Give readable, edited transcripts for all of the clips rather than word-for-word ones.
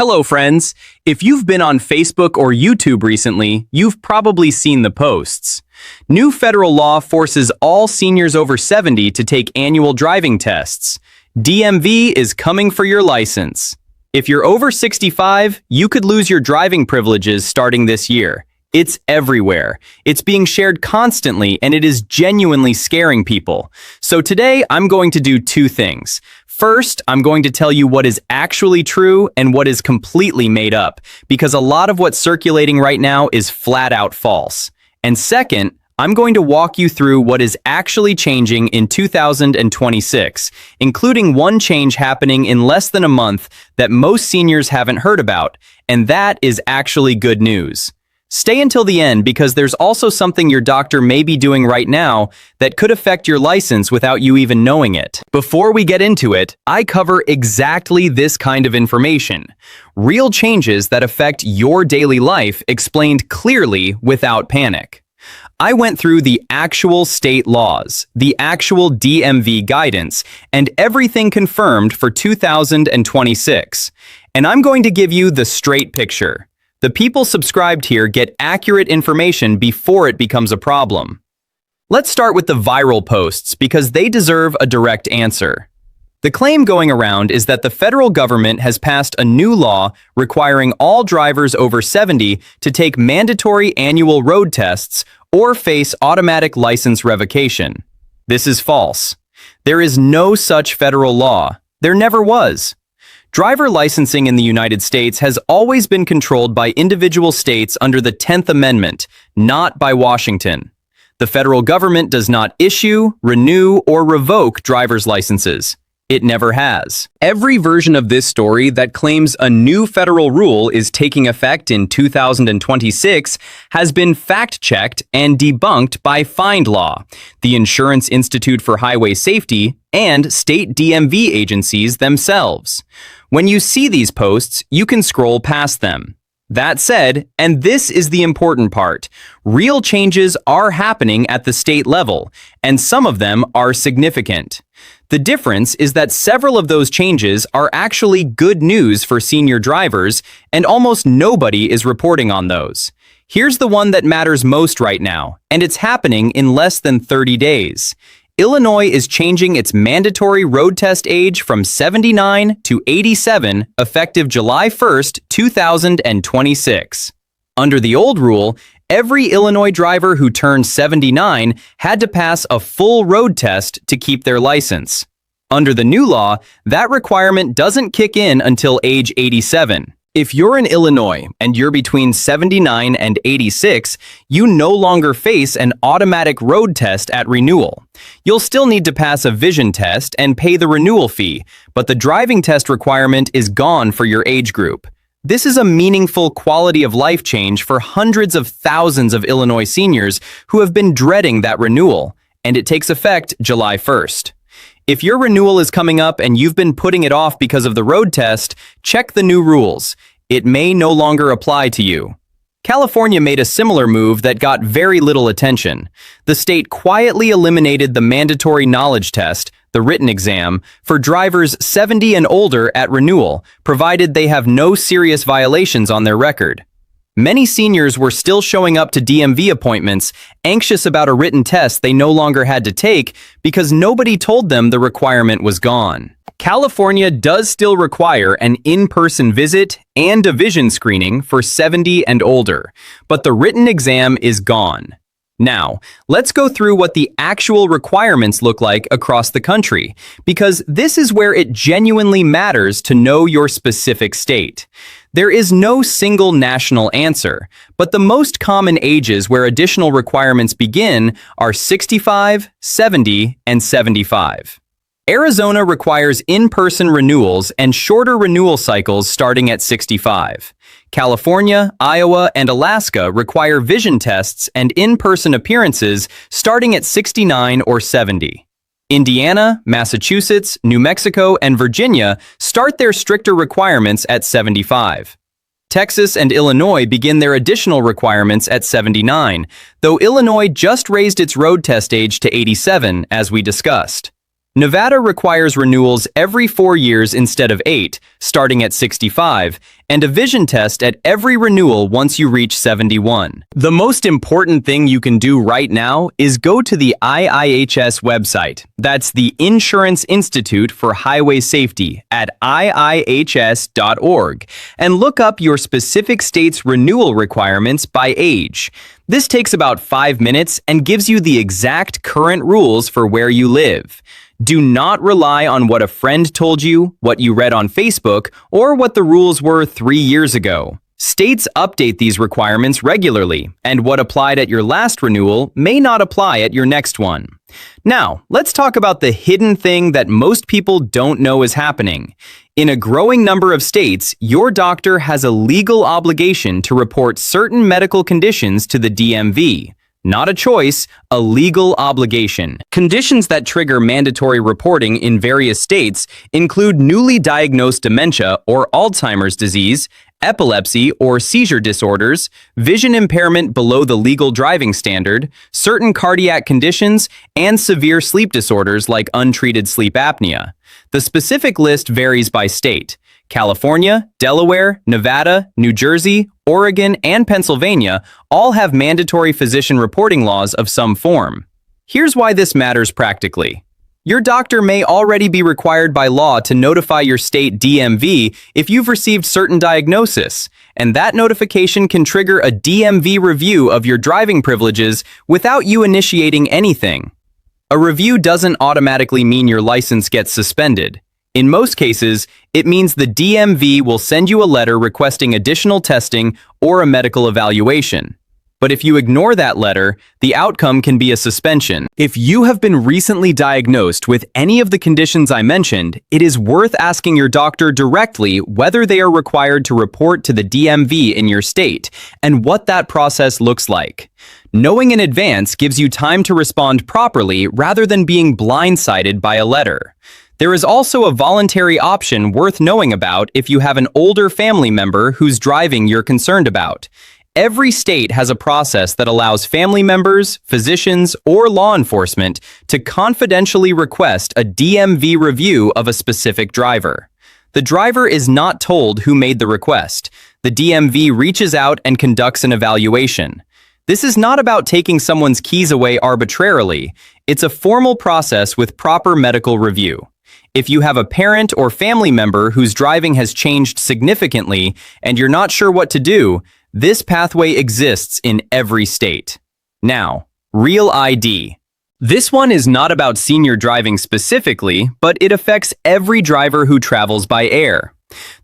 Hello, friends. If you've been on Facebook or YouTube recently, you've probably seen the posts. New federal law forces all seniors over 70 to take annual driving tests. DMV is coming for your license. If you're over 65, you could lose your driving privileges starting this year. It's everywhere. It's being shared constantly, and it is genuinely scaring people. So today, I'm going to do two things. First, I'm going to tell you what is actually true and what is completely made up, because a lot of what's circulating right now is flat out false. And second, I'm going to walk you through what is actually changing in 2026, including one change happening in less than a month that most seniors haven't heard about, and that is actually good news. Stay until the end because there's also something your doctor may be doing right now that could affect your license without you even knowing it. Before we get into it, I cover exactly this kind of information. Real changes that affect your daily life explained clearly without panic. I went through the actual state laws, the actual DMV guidance, and everything confirmed for 2026. And I'm going to give you the straight picture. The people subscribed here get accurate information before it becomes a problem. Let's start with the viral posts because they deserve a direct answer. The claim going around is that the federal government has passed a new law requiring all drivers over 70 to take mandatory annual road tests or face automatic license revocation. This is false. There is no such federal law. There never was. Driver licensing in the United States has always been controlled by individual states under the 10th Amendment, not by Washington. The federal government does not issue, renew, or revoke driver's licenses. It never has. Every version of this story that claims a new federal rule is taking effect in 2026 has been fact-checked and debunked by FindLaw, the Insurance Institute for Highway Safety, and state DMV agencies themselves. When you see these posts, you can scroll past them. That said, and this is the important part, real changes are happening at the state level, and some of them are significant. The difference is that several of those changes are actually good news for senior drivers, and almost nobody is reporting on those. Here's the one that matters most right now, and it's happening in less than 30 days. Illinois is changing its mandatory road test age from 79 to 87 effective July 1st, 2026. Under the old rule, every Illinois driver who turned 79 had to pass a full road test to keep their license. Under the new law, that requirement doesn't kick in until age 87. If you're in Illinois and you're between 79 and 86, you no longer face an automatic road test at renewal. You'll still need to pass a vision test and pay the renewal fee, but the driving test requirement is gone for your age group. This is a meaningful quality of life change for hundreds of thousands of Illinois seniors who have been dreading that renewal, and it takes effect July 1st. If your renewal is coming up and you've been putting it off because of the road test, check the new rules. It may no longer apply to you. California made a similar move that got very little attention. The state quietly eliminated the mandatory knowledge test, the written exam, for drivers 70 and older at renewal, provided they have no serious violations on their record. Many seniors were still showing up to DMV appointments, anxious about a written test they no longer had to take because nobody told them the requirement was gone. California does still require an in-person visit and a vision screening for 70 and older, but the written exam is gone. Now, let's go through what the actual requirements look like across the country, because this is where it genuinely matters to know your specific state. There is no single national answer, but the most common ages where additional requirements begin are 65, 70, and 75. Arizona requires in-person renewals and shorter renewal cycles starting at 65. California, Iowa, and Alaska require vision tests and in-person appearances starting at 69 or 70. Indiana, Massachusetts, New Mexico, and Virginia start their stricter requirements at 75. Texas and Illinois begin their additional requirements at 79, though Illinois just raised its road test age to 87, as we discussed. Nevada requires renewals every 4 years instead of 8, starting at 65, and a vision test at every renewal once you reach 71. The most important thing you can do right now is go to the IIHS website. That's the Insurance Institute for Highway Safety at iihs.org, and look up your specific state's renewal requirements by age. This takes about 5 minutes and gives you the exact current rules for where you live. Do not rely on what a friend told you, what you read on Facebook, or what the rules were 3 years ago. States update these requirements regularly, and what applied at your last renewal may not apply at your next one. Now, let's talk about the hidden thing that most people don't know is happening. In a growing number of states, your doctor has a legal obligation to report certain medical conditions to the DMV. Not a choice, a legal obligation. Conditions that trigger mandatory reporting in various states include newly diagnosed dementia or Alzheimer's disease, epilepsy or seizure disorders, vision impairment below the legal driving standard, certain cardiac conditions, and severe sleep disorders like untreated sleep apnea. The specific list varies by state. California, Delaware, Nevada, New Jersey, Oregon, and Pennsylvania all have mandatory physician reporting laws of some form. Here's why this matters practically. Your doctor may already be required by law to notify your state DMV if you've received certain diagnosis, and that notification can trigger a DMV review of your driving privileges without you initiating anything. A review doesn't automatically mean your license gets suspended. In most cases, it means the DMV will send you a letter requesting additional testing or a medical evaluation. But if you ignore that letter, the outcome can be a suspension. If you have been recently diagnosed with any of the conditions I mentioned, it is worth asking your doctor directly whether they are required to report to the DMV in your state and what that process looks like. Knowing in advance gives you time to respond properly rather than being blindsided by a letter. There is also a voluntary option worth knowing about if you have an older family member whose driving you're concerned about. Every state has a process that allows family members, physicians, or law enforcement to confidentially request a DMV review of a specific driver. The driver is not told who made the request. The DMV reaches out and conducts an evaluation. This is not about taking someone's keys away arbitrarily. It's a formal process with proper medical review. If you have a parent or family member whose driving has changed significantly and you're not sure what to do, this pathway exists in every state. Now, Real ID. This one is not about senior driving specifically, but it affects every driver who travels by air.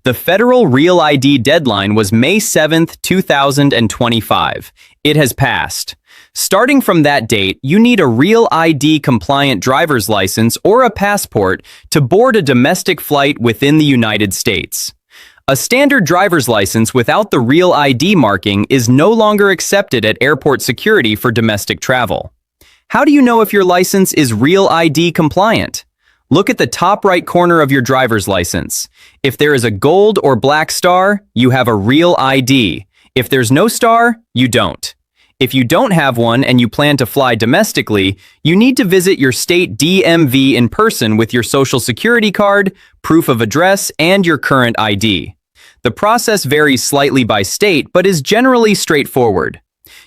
The federal Real ID deadline was May 7, 2025. It has passed. Starting from that date, you need a Real ID compliant driver's license or a passport to board a domestic flight within the United States. A standard driver's license without the Real ID marking is no longer accepted at airport security for domestic travel. How do you know if your license is Real ID compliant? Look at the top right corner of your driver's license. If there is a gold or black star, you have a Real ID. If there's no star, you don't. If you don't have one and you plan to fly domestically, you need to visit your state DMV in person with your social security card, proof of address, and your current ID. The process varies slightly by state, but is generally straightforward.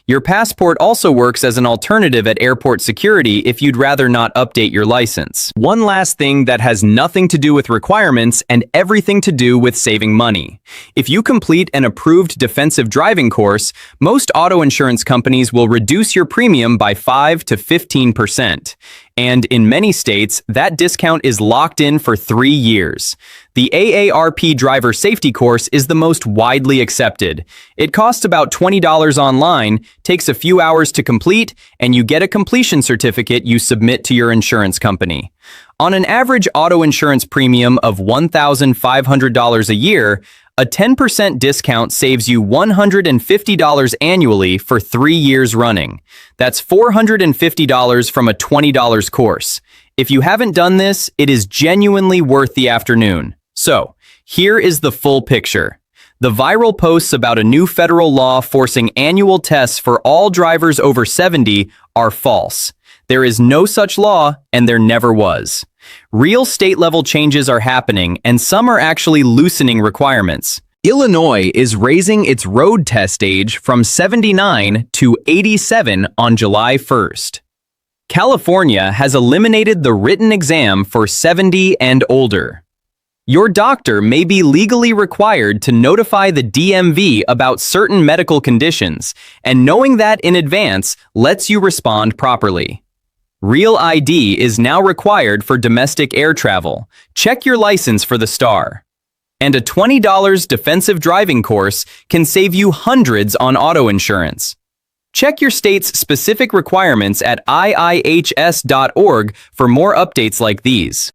Your passport also works as an alternative at airport security if you'd rather not update your license. One last thing that has nothing to do with requirements and everything to do with saving money. If you complete an approved defensive driving course, most auto insurance companies will reduce your premium by 5 to 15%. And in many states, that discount is locked in for 3 years. The AARP driver safety course is the most widely accepted. It costs about $20 online, takes a few hours to complete, and you get a completion certificate you submit to your insurance company. On an average auto insurance premium of $1,500 a year, a 10% discount saves you $150 annually for 3 years running. That's $450 from a $20 course. If you haven't done this, it is genuinely worth the afternoon. So, here is the full picture. The viral posts about a new federal law forcing annual tests for all drivers over 70 are false. There is no such law, and there never was. Real state-level changes are happening, and some are actually loosening requirements. Illinois is raising its road test age from 79 to 87 on July 1st. California has eliminated the written exam for 70 and older. Your doctor may be legally required to notify the DMV about certain medical conditions, and knowing that in advance lets you respond properly. Real ID is now required for domestic air travel. Check your license for the star. And a $20 defensive driving course can save you hundreds on auto insurance. Check your state's specific requirements at iihs.org for more updates like these.